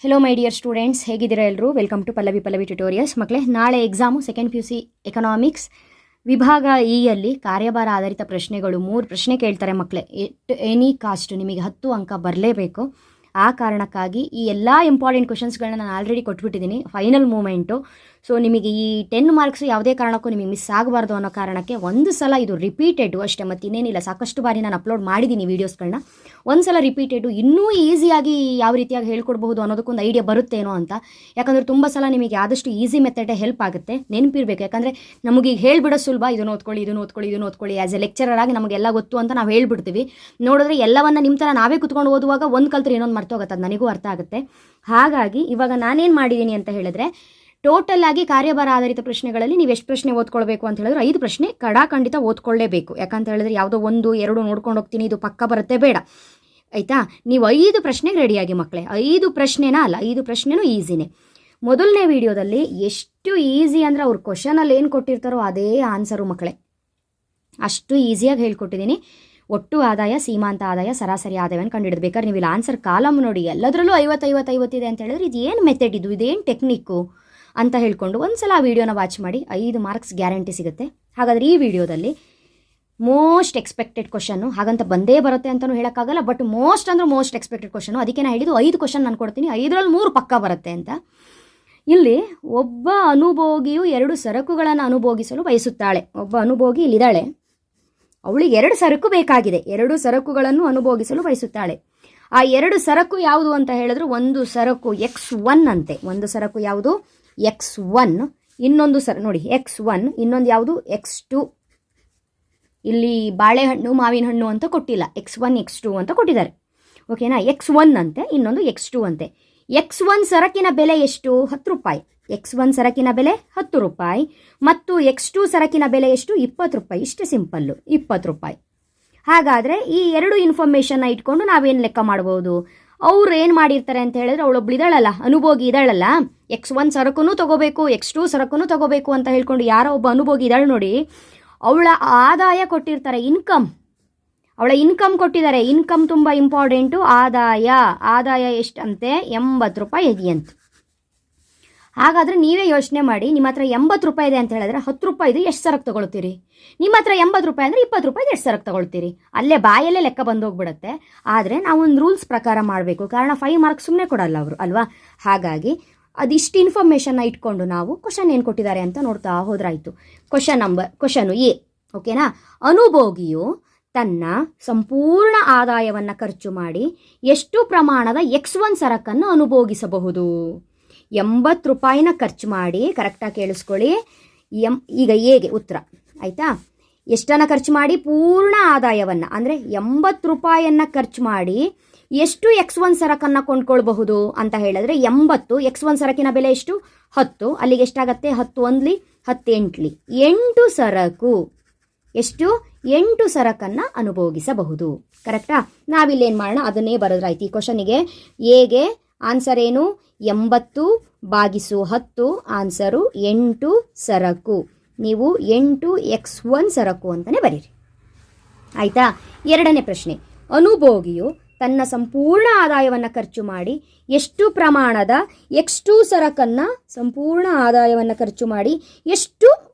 Hello my dear students, ಹೇಗಿದ್ದೀರಾ ಎಲ್ಲರೂ? Welcome to Pallavi tutorials. ಮಕ್ಕಳೇ, ನಾಳೆ ಎಕ್ಸಾಮು ಸೆಕೆಂಡ್ PUC ಎಕನಾಮಿಕ್ಸ್ ವಿಭಾಗ ಯಲ್ಲಿ ಕಾರ್ಯಭಾರ ಆಧಾರಿತ ಪ್ರಶ್ನೆಗಳು 3 ಪ್ರಶ್ನೆ ಕೇಳ್ತಾರೆ ಮಕ್ಕಳೇ. ಎನಿ ಕಾಸ್ಟ್ ನಿಮಗೆ 10 ಅಂಕ ಬರಲೇಬೇಕು. ಆ ಕಾರಣಕ್ಕಾಗಿ ಈ ಎಲ್ಲ ಇಂಪಾರ್ಟೆಂಟ್ ಕ್ವಶನ್ಸ್ಗಳನ್ನ ನಾನು ಆಲ್ರೆಡಿ ಕೊಟ್ಬಿಟ್ಟಿದ್ದೀನಿ, ಫೈನಲ್ ಮೂಮೆಂಟು. ಸೊ ನಿಮಗೆ ಈ 10 ಮಾರ್ಕ್ಸ್ ಯಾವುದೇ ಕಾರಣಕ್ಕೂ ನಿಮಗೆ ಮಿಸ್ ಆಗಬಾರ್ದು ಅನ್ನೋ ಕಾರಣಕ್ಕೆ ಒಂದು ಸಲ ಇದು ರಿಪೀಟೆಡು ಅಷ್ಟೇ, ಮತ್ತು ಇನ್ನೇನಿಲ್ಲ. ಸಾಕಷ್ಟು ಬಾರಿ ನಾನು ಅಪ್ಲೋಡ್ ಮಾಡಿದ್ದೀನಿ ವೀಡಿಯೋಸ್ಗಳನ್ನ. ಒಂದು ಸಲ ರಿಪೀಟೆಡು ಇನ್ನೂ ಈಸಿಯಾಗಿ ಯಾವ ರೀತಿಯಾಗಿ ಹೇಳ್ಕೊಡ್ಬಹುದು ಅನ್ನೋದಕ್ಕೊಂದು ಐಡಿಯಾ ಬರುತ್ತೇನೋ ಅಂತ. ಯಾಕಂದರೆ ತುಂಬ ಸಲ ನಿಮಗೆ ಆದಷ್ಟು ಈಸಿ ಮೆಥಡೇ ಹೆಲ್ಪ್ ಆಗುತ್ತೆ, ನೆನಪಿರಬೇಕು. ಯಾಕಂದರೆ ನಮಗೆ ಈಗ ಹೇಳ್ಬಿಡೋ ಸುಲಭ, ಇದನ್ನು ಓದ್ಕೊಳ್ಳಿ ಆ್ಯಸ್ ಎ ಲೆಕ್ಚರರ್ ಆಗಿ ನಮಗೆಲ್ಲ ಗೊತ್ತು ಅಂತ ನಾವು ಹೇಳ್ಬಿಡ್ತೀವಿ. ನೋಡಿದ್ರೆ ಎಲ್ಲವನ್ನ ನಿಮ್ಮ ಥರ ನಾವೇ ಕುತ್ಕೊಂಡು ಓದುವಾಗ ಒಂದು ಕಲ್ತ್ರೆ ಇನ್ನೊಂದು ಮರ್ತೋಗುತ್ತೆ, ಅದು ನನಗೂ ಅರ್ಥ ಆಗುತ್ತೆ. ಹಾಗಾಗಿ ಇವಾಗ ನಾನೇನು ಮಾಡಿದ್ದೀನಿ ಅಂತ ಹೇಳಿದ್ರೆ, ಟೋಟಲ್ ಆಗಿ ಕಾರ್ಯಭಾರ ಆಧಾರಿತ ಪ್ರಶ್ನೆಗಳಲ್ಲಿ ನೀವು ಎಷ್ಟು ಪ್ರಶ್ನೆ ಓದ್ಕೊಳ್ಬೇಕು ಅಂತ ಹೇಳಿದ್ರೆ 5 ಪ್ರಶ್ನೆ ಖಂಡಿತ ಓದ್ಕೊಳ್ಳೇಬೇಕು. ಯಾಕಂತ ಹೇಳಿದ್ರೆ ಯಾವುದೋ 1, 2 ನೋಡ್ಕೊಂಡು ಹೋಗ್ತೀನಿ ಇದು ಪಕ್ಕ ಬರುತ್ತೆ, ಬೇಡ ಆಯಿತಾ. ನೀವು 5 ಪ್ರಶ್ನೆಗೆ ರೆಡಿಯಾಗಿ ಮಕ್ಕಳೇ. 5 ಪ್ರಶ್ನೆನಾ ಅಲ್ಲ, 5 ಪ್ರಶ್ನೆನೂ ಈಸಿನೇ. ಮೊದಲನೇ ವಿಡಿಯೋದಲ್ಲಿ ಎಷ್ಟು ಈಸಿ ಅಂದರೆ ಅವ್ರು ಕ್ವಶನಲ್ಲಿ ಏನು ಕೊಟ್ಟಿರ್ತಾರೋ ಅದೇ ಆನ್ಸರು ಮಕ್ಕಳೇ, ಅಷ್ಟು ಈಸಿಯಾಗಿ ಹೇಳ್ಕೊಟ್ಟಿದ್ದೀನಿ. ಒಟ್ಟು ಆದಾಯ, ಸೀಮಾಂತ ಆದಾಯ, ಸರಾಸರಿ ಆದಾಯವನ್ನು ಕಂಡುಹಿಡಬೇಕಾದ್ರೆ ನೀವು ಇಲ್ಲಿ ಆನ್ಸರ್ ಕಾಲಮ್ ನೋಡಿ, ಎಲ್ಲದರಲ್ಲೂ 50 ಇದೆ ಅಂತ ಹೇಳಿದ್ರೆ ಇದು ಏನು ಮೆಥಡ್, ಇದೇನು ಟೆಕ್ನಿಕ್ಕು ಅಂತ ಹೇಳ್ಕೊಂಡು ಒಂದು ಸಲ ಆ ವಿಡಿಯೋನ ವಾಚ್ ಮಾಡಿ. 5 ಮಾರ್ಕ್ಸ್ ಗ್ಯಾರಂಟಿ ಸಿಗುತ್ತೆ. ಹಾಗಾದರೆ ಈ ವಿಡಿಯೋದಲ್ಲಿ ಮೋಸ್ಟ್ ಎಕ್ಸ್ಪೆಕ್ಟೆಡ್ ಕ್ವಶನ್ನು, ಹಾಗಂತ ಬಂದೇ ಬರುತ್ತೆ ಅಂತಲೂ ಹೇಳೋಕ್ಕಾಗಲ್ಲ, ಬಟ್ ಮೋಸ್ಟ್ ಅಂದರೆ ಮೋಸ್ಟ್ ಎಕ್ಸ್ಪೆಕ್ಟೆಡ್ ಕ್ವಶನು. ಅದಕ್ಕೆ ನಾನು ಹೇಳಿದ್ದು 5 ಕ್ವಶನ್ ನಾನು ಕೊಡ್ತೀನಿ, 5ರಲ್ಲಿ 3 ಪಕ್ಕ ಬರುತ್ತೆ ಅಂತ. ಇಲ್ಲಿ ಒಬ್ಬ ಅನುಭೋಗಿಯು 2 ಸರಕುಗಳನ್ನು ಅನುಭೋಗಿಸಲು ಬಯಸುತ್ತಾಳೆ. ಒಬ್ಬ ಅನುಭೋಗಿ ಇಲ್ಲಿದ್ದಾಳೆ, ಅವಳಿಗೆ 2 ಸರಕು ಬೇಕಾಗಿದೆ, 2 ಸರಕುಗಳನ್ನು ಅನುಭೋಗಿಸಲು ಬಯಸುತ್ತಾಳೆ. ಆ 2 ಸರಕು ಯಾವುದು ಅಂತ ಹೇಳಿದ್ರೆ, ಒಂದು ಸರಕು X1 ಅಂತೆ. ಒಂದು ಸರಕು ಯಾವುದು? X1. ಇನ್ನೊಂದು ನೋಡಿ X1, ಇನ್ನೊಂದು ಯಾವುದು? X2. ಇಲ್ಲಿ ಬಾಳೆಹಣ್ಣು ಮಾವಿನ ಹಣ್ಣು ಅಂತ ಕೊಟ್ಟಿಲ್ಲ, X1 X2 ಅಂತ ಕೊಟ್ಟಿದ್ದಾರೆ. ಓಕೆನಾ? X1 ಅಂತೆ, ಇನ್ನೊಂದು X2 ಅಂತೆ. X1 ಸರಕಿನ ಬೆಲೆ ಎಷ್ಟು? 10 ರೂಪಾಯಿ. X1 ಸರಕಿನ ಬೆಲೆ 10 ರೂಪಾಯಿ ಮತ್ತು X2 ಸರಕಿನ ಬೆಲೆ ಎಷ್ಟು? 20 ರೂಪಾಯಿ. ಇಷ್ಟೇ ಸಿಂಪಲ್ಲು, 20 ರೂಪಾಯಿ. ಹಾಗಾದರೆ ಈ 2 ಇನ್ಫಾರ್ಮೇಷನ್ನ ಇಟ್ಕೊಂಡು ನಾವೇನು ಲೆಕ್ಕ ಮಾಡ್ಬೋದು? ಅವ್ರು ಏನು ಮಾಡಿರ್ತಾರೆ ಅಂತ ಹೇಳಿದ್ರೆ, ಅವಳೊಬ್ಳು ಇದ್ದಾಳಲ್ಲ, ಅನುಭೋಗಿ ಇದ್ದಾಳಲ್ಲ, X1 ಸರಕೂ ತಗೋಬೇಕು, X2 ಸರಕೂ ತಗೋಬೇಕು ಅಂತ ಹೇಳ್ಕೊಂಡು ಯಾರೋ ಒಬ್ಬ ಅನುಭೋಗಿ ಇದ್ದಾಳೆ ನೋಡಿ, ಅವಳ ಆದಾಯ ಕೊಟ್ಟಿರ್ತಾರೆ, ಅವಳ ಇನ್ಕಮ್ ಕೊಟ್ಟಿದ್ದಾರೆ. ಇನ್ಕಮ್ ತುಂಬ ಇಂಪಾರ್ಟೆಂಟು. ಆದಾಯ ಎಷ್ಟಂತೆ? 80 ರೂಪಾಯಿ ಇದೆಯಂತೆ. ಹಾಗಾದರೆ ನೀವೇ ಯೋಚನೆ ಮಾಡಿ, ನಿಮ್ಮ ಹತ್ರ 80 ರೂಪಾಯಿ ಇದೆ ಅಂತ ಹೇಳಿದ್ರೆ 10 ರೂಪಾಯಿದು ಎಷ್ಟು ಸರಕು ತಗೊಳ್ತೀರಿ? ನಿಮ್ಮ ಹತ್ರ 80 ರೂಪಾಯಿ ಅಂದರೆ 20 ರೂಪಾಯಿದು ಎಷ್ಟು ಸರಕು ತಗೊಳ್ತೀರಿ? ಅಲ್ಲೇ ಬಾಯಲ್ಲೇ ಲೆಕ್ಕ ಬಂದೋಗ್ಬಿಡುತ್ತೆ. ಆದರೆ ನಾವು ಒಂದು ರೂಲ್ಸ್ ಪ್ರಕಾರ ಮಾಡಬೇಕು, ಕಾರಣ 5 ಮಾರ್ಕ್ಸ್ ಸುಮ್ಮನೆ ಕೊಡಲ್ಲ ಅವರು ಅಲ್ವಾ. ಹಾಗಾಗಿ ಇಷ್ಟು ಇನ್ಫಾರ್ಮೇಷನ್ನ ಇಟ್ಕೊಂಡು ನಾವು ಕ್ವಶನ್ ಏನು ಕೊಟ್ಟಿದ್ದಾರೆ ಅಂತ ನೋಡ್ತಾ ಹೋದ್ರಾಯ್ತು. Question A. ಓಕೆನಾ? ಅನುಭೋಗಿಯು ತನ್ನ ಸಂಪೂರ್ಣ ಆದಾಯವನ್ನು ಖರ್ಚು ಮಾಡಿ ಎಷ್ಟು ಪ್ರಮಾಣದ X1 ಸರಕನ್ನು ಅನುಭೋಗಿಸಬಹುದು? 80 ರೂಪಾಯಿನ ಖರ್ಚು ಮಾಡಿ, ಕರೆಕ್ಟಾಗಿ ಕೇಳಿಸ್ಕೊಳ್ಳಿ. ಈಗ ಎಗೆ ಉತ್ತರ ಆಯಿತಾ? ಎಷ್ಟನ್ನು ಖರ್ಚು ಮಾಡಿ? ಪೂರ್ಣ ಆದಾಯವನ್ನು ಅಂದರೆ 80 ರೂಪಾಯಿಯನ್ನು ಖರ್ಚು ಮಾಡಿ ಎಷ್ಟು X1 ಸರಕನ್ನು ಕೊಂಡ್ಕೊಳ್ಬಹುದು ಅಂತ ಹೇಳಿದ್ರೆ, 80 X1 ಸರಕಿನ ಬೆಲೆ ಎಷ್ಟು? 10. ಅಲ್ಲಿಗೆ ಎಷ್ಟಾಗತ್ತೆ? 10 1 10 8 ಸರಕು. ಎಷ್ಟು? 8 ಸರಕನ್ನು ಅನುಭೋಗಿಸಬಹುದು. ಕರೆಕ್ಟಾ? ನಾವಿಲ್ಲೇನು ಮಾಡೋಣ, ಅದನ್ನೇ ಬರೋದ್ರಾಯ್ತು. ಈ ಕ್ವಶನಿಗೆ ಎಗೆ ಆನ್ಸರ್ ಏನು? 80/10. ಆನ್ಸರು 8 ಸರಕು. ನೀವು 8 X1 ಸರಕು ಅಂತಲೇ ಬರೀರಿ. ಆಯಿತಾ? ಎರಡನೇ ಪ್ರಶ್ನೆ. ಅನುಭೋಗಿಯು ತನ್ನ ಸಂಪೂರ್ಣ ಆದಾಯವನ್ನು ಖರ್ಚು ಮಾಡಿ ಎಷ್ಟು ಪ್ರಮಾಣದ X2 ಸರಕನ್ನು ಸಂಪೂರ್ಣ ಆದಾಯವನ್ನು ಖರ್ಚು ಮಾಡಿ ಎಷ್ಟು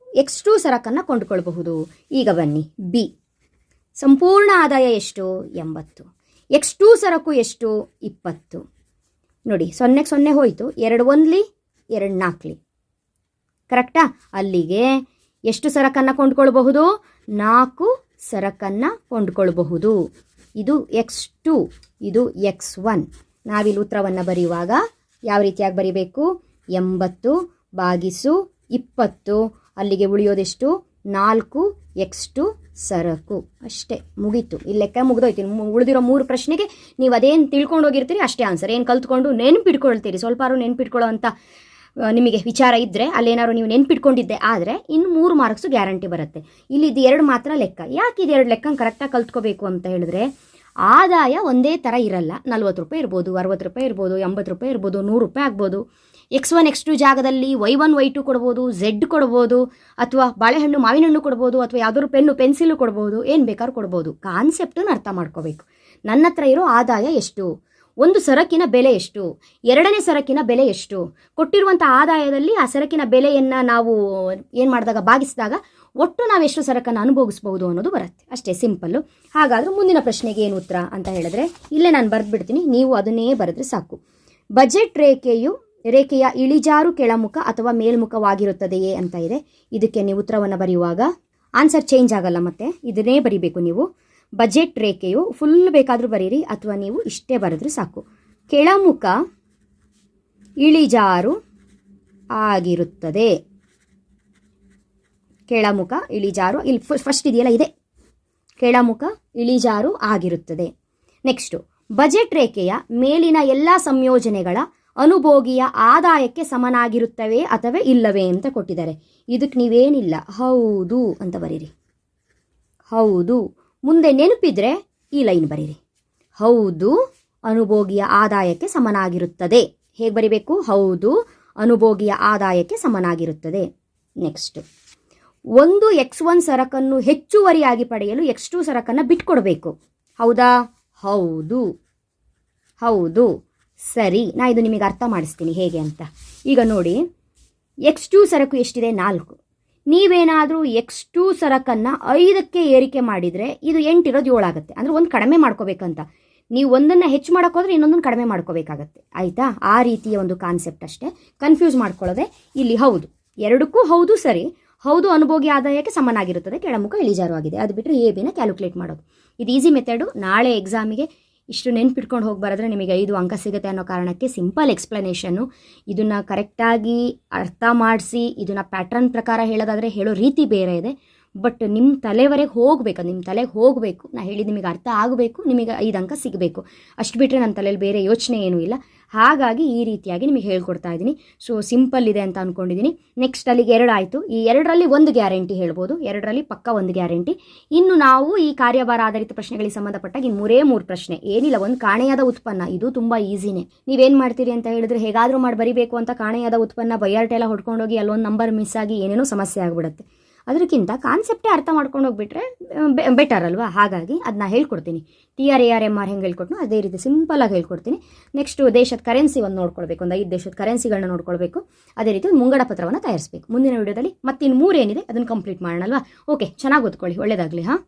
X2 ಸರಕನ್ನು ಕೊಂಡುಕೊಳ್ಬಹುದು? ಈಗ ಬನ್ನಿ, ಬಿ. ಸಂಪೂರ್ಣ ಆದಾಯ ಎಷ್ಟು? 80. X2 ಸರಕು ಎಷ್ಟು? 20. ನೋಡಿ, 0 ಹೋಯಿತು. 2 1 2 4. ಕರೆಕ್ಟಾ? ಅಲ್ಲಿಗೆ ಎಷ್ಟು ಸರಕನ್ನು ಕೊಂಡ್ಕೊಳ್ಬಹುದು? 4 ಸರಕನ್ನು ಕೊಂಡ್ಕೊಳ್ಬಹುದು. ಇದು X2, ಇದು X1. ನಾವಿಲ್ಲಿ ಉತ್ತರವನ್ನು ಬರೆಯುವಾಗ ಯಾವ ರೀತಿಯಾಗಿ ಬರೀಬೇಕು? 80/20. ಅಲ್ಲಿಗೆ ಉಳಿಯೋದೆಷ್ಟು? 4 X2 ಸರಕು. ಅಷ್ಟೇ, ಮುಗೀತು. ಇಲ್ಲಿ ಲೆಕ್ಕ ಮುಗಿದೋಯ್ತು. ಉಳಿದಿರೋ 3 ಪ್ರಶ್ನೆಗೆ ನೀವು ಅದೇನು ತಿಳ್ಕೊಂಡು ಹೋಗಿರ್ತೀರಿ ಅಷ್ಟೇ ಆನ್ಸರ್. ಏನು ಕಲ್ತ್ಕೊಂಡು ನೆನ್ಪಿಟ್ಕೊಳ್ತೀರಿ, ಸ್ವಲ್ಪಾರು ನೆನ್ಪಿಟ್ಕೊಳ್ಳೋ ಅಂತ ನಿಮಗೆ ವಿಚಾರ ಇದ್ದರೆ ಅಲ್ಲೇನಾದ್ರು ನೀವು ನೆನ್ಪಿಟ್ಕೊಂಡಿದ್ದೆ ಆದರೆ ಇನ್ನು 3 ಮಾರ್ಕ್ಸು ಗ್ಯಾರಂಟಿ ಬರುತ್ತೆ. ಇಲ್ಲಿ ಇದು 2 ಮಾತ್ರ ಲೆಕ್ಕ. ಯಾಕೆ ಇದು 2 ಲೆಕ್ಕ ಕರೆಕ್ಟಾಗಿ ಕಲ್ತ್ಕೋಬೇಕು ಅಂತ ಹೇಳಿದ್ರೆ, ಆದಾಯ ಒಂದೇ ಥರ ಇರಲ್ಲ. 40 ರೂಪಾಯಿ ಇರ್ಬೋದು, 60 ರೂಪಾಯಿ ಇರ್ಬೋದು, 80 ರೂಪಾಯಿ ಇರ್ಬೋದು, 100 ರೂಪಾಯಿ ಆಗ್ಬೋದು. X1 X2 ಜಾಗದಲ್ಲಿ Y1 Y2 ಕೊಡ್ಬೋದು, Z ಕೊಡ್ಬೋದು, ಅಥವಾ ಬಾಳೆಹಣ್ಣು ಮಾವಿನ ಹಣ್ಣು ಕೊಡ್ಬೋದು, ಅಥವಾ ಯಾವುದಾದ್ರು ಪೆನ್ಸಿಲು ಕೊಡ್ಬೋದು, ಏನು ಬೇಕಾದ್ರೂ ಕೊಡ್ಬೋದು. ಕಾನ್ಸೆಪ್ಟನ್ನು ಅರ್ಥ ಮಾಡ್ಕೋಬೇಕು. ನನ್ನ ಹತ್ರ ಇರೋ ಆದಾಯ ಎಷ್ಟು? ಒಂದು ಸರಕಿನ ಬೆಲೆ ಎಷ್ಟು, ಎರಡನೇ ಸರಕಿನ ಬೆಲೆ ಎಷ್ಟು, ಕೊಟ್ಟಿರುವಂಥ ಆದಾಯದಲ್ಲಿ ಆ ಸರಕಿನ ಬೆಲೆಯನ್ನು ನಾವು ಏನು ಮಾಡಿದಾಗ ಭಾಗಿಸಿದಾಗ ಒಟ್ಟು ನಾವು ಎಷ್ಟು ಸರಕನ್ನು ಅನುಭವಿಸ್ಬೋದು ಅನ್ನೋದು ಬರುತ್ತೆ. ಅಷ್ಟೇ ಸಿಂಪಲ್ಲು. ಹಾಗಾದರೆ ಮುಂದಿನ ಪ್ರಶ್ನೆಗೆ ಏನು ಉತ್ತರ ಅಂತ ಹೇಳಿದ್ರೆ ಇಲ್ಲೇ ನಾನು ಬರೆದ್ಬಿಡ್ತೀನಿ, ನೀವು ಅದನ್ನೇ ಬರೆದ್ರೆ ಸಾಕು. ಬಜೆಟ್ ರೇಖೆಯ ಇಳಿಜಾರು ಕೆಳಮುಖ ಅಥವಾ ಮೇಲ್ಮುಖವಾಗಿರುತ್ತದೆಯೇ ಅಂತ ಇದೆ. ಇದಕ್ಕೆ ನೀವು ಉತ್ತರವನ್ನು ಬರೆಯುವಾಗ ಆನ್ಸರ್ ಚೇಂಜ್ ಆಗಲ್ಲ, ಮತ್ತೆ ಇದನ್ನೇ ಬರಿಬೇಕು ನೀವು. ಬಜೆಟ್ ರೇಖೆಯು ಫುಲ್ ಬೇಕಾದರೂ ಬರೀರಿ ಅಥವಾ ನೀವು ಇಷ್ಟೇ ಬರೆದ್ರೆ ಸಾಕು. ಕೆಳಮುಖ ಇಳಿಜಾರು ಆಗಿರುತ್ತದೆ. ಕೆಳಮುಖ ಇಳಿಜಾರು ಇಲ್ಲಿ ಫಸ್ಟ್ ಇದೆಯಲ್ಲ, ಇದೆ ಕೆಳಮುಖ ಇಳಿಜಾರು ಆಗಿರುತ್ತದೆ. ನೆಕ್ಸ್ಟು, ಬಜೆಟ್ ರೇಖೆಯ ಮೇಲಿನ ಎಲ್ಲ ಸಂಯೋಜನೆಗಳ ಅನುಭೋಗಿಯ ಆದಾಯಕ್ಕೆ ಸಮನಾಗಿರುತ್ತವೆ ಅಥವಾ ಇಲ್ಲವೇ ಅಂತ ಕೊಟ್ಟಿದ್ದಾರೆ. ಇದಕ್ಕೆ ನೀವೇನಿಲ್ಲ, ಹೌದು ಅಂತ ಬರೀರಿ. ಹೌದು. ಮುಂದೆ ನೆನಪಿದ್ರೆ ಈ ಲೈನ್ ಬರೀರಿ, ಹೌದು ಅನುಭೋಗಿಯ ಆದಾಯಕ್ಕೆ ಸಮನಾಗಿರುತ್ತದೆ. ಹೇಗೆ ಬರಿಬೇಕು? ಹೌದು ಅನುಭೋಗಿಯ ಆದಾಯಕ್ಕೆ ಸಮನಾಗಿರುತ್ತದೆ. ನೆಕ್ಸ್ಟ್, ಒಂದು X1 ಸರಕನ್ನು ಹೆಚ್ಚುವರಿಯಾಗಿ ಪಡೆಯಲು X2 ಸರಕನ್ನು ಬಿಟ್ಕೊಡ್ಬೇಕು. ಹೌದಾ? ಹೌದು. ಹೌದು. ಸರಿ, ನಾ ಇದು ನಿಮಗೆ ಅರ್ಥ ಮಾಡಿಸ್ತೀನಿ ಹೇಗೆ ಅಂತ. ಈಗ ನೋಡಿ, X2 ಸರಕು ಎಷ್ಟಿದೆ? 4. ನೀವೇನಾದರೂ X2 ಸರಕನ್ನು 5ಕ್ಕೆ ಏರಿಕೆ ಮಾಡಿದರೆ ಇದು 8 ಇರೋದು 7 ಆಗುತ್ತೆ. ಅಂದರೆ ಒಂದು ಕಡಿಮೆ ಮಾಡ್ಕೋಬೇಕಂತ. ನೀವು ಒಂದನ್ನು ಹೆಚ್ಚು ಮಾಡೋಕ್ಕೋದ್ರೆ ಇನ್ನೊಂದನ್ನು ಕಡಿಮೆ ಮಾಡ್ಕೋಬೇಕಾಗತ್ತೆ. ಆಯಿತಾ? ಆ ರೀತಿಯ ಒಂದು ಕಾನ್ಸೆಪ್ಟ್ ಅಷ್ಟೇ. ಕನ್ಫ್ಯೂಸ್ ಮಾಡ್ಕೊಳ್ಳೋದೆ ಇಲ್ಲಿ. ಹೌದು, ಎರಡಕ್ಕೂ ಹೌದು ಸರಿ. ಹೌದು ಅನುಭೋಗಿ ಆದಾಯಕ್ಕೆ ಸಮನಾಗಿರುತ್ತದೆ, ಕೆಳಮುಖ ಇಳಿಜಾರು ಆಗಿದೆ. ಅದು ಬಿಟ್ಟರೆ AB ನ ಕ್ಯಾಲ್ಕುಲೇಟ್ ಮಾಡೋದು. ಇದು ಈಸಿ ಮೆಥಡು. ನಾಳೆ ಎಕ್ಸಾಮಿಗೆ ಇಷ್ಟು ನೆನ್ಪಿಟ್ಕೊಂಡು ಹೋಗಿ ಬರೆದ್ರೆ ನಿಮಗೆ 5 ಅಂಕ ಸಿಗುತ್ತೆ ಅನ್ನೋ ಕಾರಣಕ್ಕೆ ಸಿಂಪಲ್ ಎಕ್ಸ್ಪ್ಲನೇಷನ್ನು. ಇದನ್ನು ಕರೆಕ್ಟಾಗಿ ಅರ್ಥ ಮಾಡಿಸಿ ಇದನ್ನು ಪ್ಯಾಟ್ರನ್ ಪ್ರಕಾರ ಹೇಳೋದಾದರೆ ಹೇಳೋ ರೀತಿ ಬೇರೆ ಇದೆ. ಬಟ್ ನಿಮ್ಮ ತಲೆವರೆಗೆ ಹೋಗಬೇಕು, ನಿಮ್ಮ ತಲೆಗೆ ಹೋಗಬೇಕು. ನಾನು ಹೇಳಿದ್ದು ನಿಮಗೆ ಅರ್ಥ ಆಗಬೇಕು, ನಿಮಗೆ 5 ಅಂಕ ಸಿಗಬೇಕು. ಅಷ್ಟು ಬಿಟ್ಟರೆ ನನ್ನ ತಲೆಯಲ್ಲಿ ಬೇರೆ ಯೋಚನೆ ಏನೂ ಇಲ್ಲ. ಹಾಗಾಗಿ ಈ ರೀತಿಯಾಗಿ ನಿಮಗೆ ಹೇಳ್ಕೊಡ್ತಾ ಇದ್ದೀನಿ. ಸೊ ಸಿಂಪಲ್ ಇದೆ ಅಂತ ಅಂದ್ಕೊಂಡಿದ್ದೀನಿ. ನೆಕ್ಸ್ಟ್ ಅಲ್ಲಿಗೆ 2 ಆಯಿತು. ಈ 2ರಲ್ಲಿ ಒಂದು ಗ್ಯಾರಂಟಿ ಹೇಳ್ಬೋದು, 2ರಲ್ಲಿ ಪಕ್ಕ ಒಂದು ಗ್ಯಾರಂಟಿ. ಇನ್ನು ನಾವು ಈ ಕಾರ್ಯಭಾರ ಆಧಾರಿತ ಪ್ರಶ್ನೆಗಳಿಗೆ ಸಂಬಂಧಪಟ್ಟಾಗ ಇನ್ನು 3 ಪ್ರಶ್ನೆ ಏನಿಲ್ಲ. ಒಂದು ಕಾಣೆಯಾದ ಉತ್ಪನ್ನ, ಇದು ತುಂಬ ಈಸಿನೇ. ನೀವೇನು ಮಾಡ್ತೀರಿ ಅಂತ ಹೇಳಿದ್ರೆ ಹೇಗಾದರೂ ಮಾಡಿ ಬರಿಬೇಕು ಅಂತ ಕಾಣೆಯಾದ ಉತ್ಪನ್ನ ಬೈಯಾರ್ಟೆಲ್ಲ ಹೊಡ್ಕೊಂಡೋಗಿ ಅಲ್ಲೊಂದು ನಂಬರ್ ಮಿಸ್ ಆಗಿ ಏನೇನೋ ಸಮಸ್ಯೆ ಆಗಿಬಿಡುತ್ತೆ. ಅದಕ್ಕಿಂತ ಕಾನ್ಸೆಪ್ಟೇ ಅರ್ಥ ಮಾಡ್ಕೊಂಡು ಹೋಗ್ಬಿಟ್ರೆ ಬೆಟರ್ ಅಲ್ವಾ? ಹಾಗಾಗಿ ಅದನ್ನ ಹೇಳ್ಕೊಡ್ತೀನಿ. TR AR MR ಹೆಂಗೆ ಹೇಳ್ಕೊಟ್ನೋ ಅದೇ ರೀತಿ ಸಿಂಪಲಾಗಿ ಹೇಳ್ಕೊಡ್ತೀನಿ. ನೆಕ್ಸ್ಟು ದೇಶದ ಕರೆನ್ಸಿ ಒಂದು ನೋಡ್ಕೊಳ್ಬೇಕು, ಒಂದು 5 ದೇಶದ ಕರೆನ್ಸಿಗಳನ್ನ ನೋಡ್ಕೊಳ್ಬೇಕು. ಅದೇ ರೀತಿ ಮುಂಗಡ ಪತ್ರವನ್ನು ತಯಾರಿಸಬೇಕು. ಮುಂದಿನ ವಿಡಿಯೋದಲ್ಲಿ ಮತ್ತಿನ್ನು 3 ಏನಿದೆ ಅದನ್ನು ಕಂಪ್ಲೀಟ್ ಮಾಡೋಣ ಅಲ್ವಾ? ಓಕೆ, ಚೆನ್ನಾಗಿ ಓದ್ಕೊಳ್ಳಿ, ಒಳ್ಳೆಯದಾಗಲಿ. ಹಾಂ.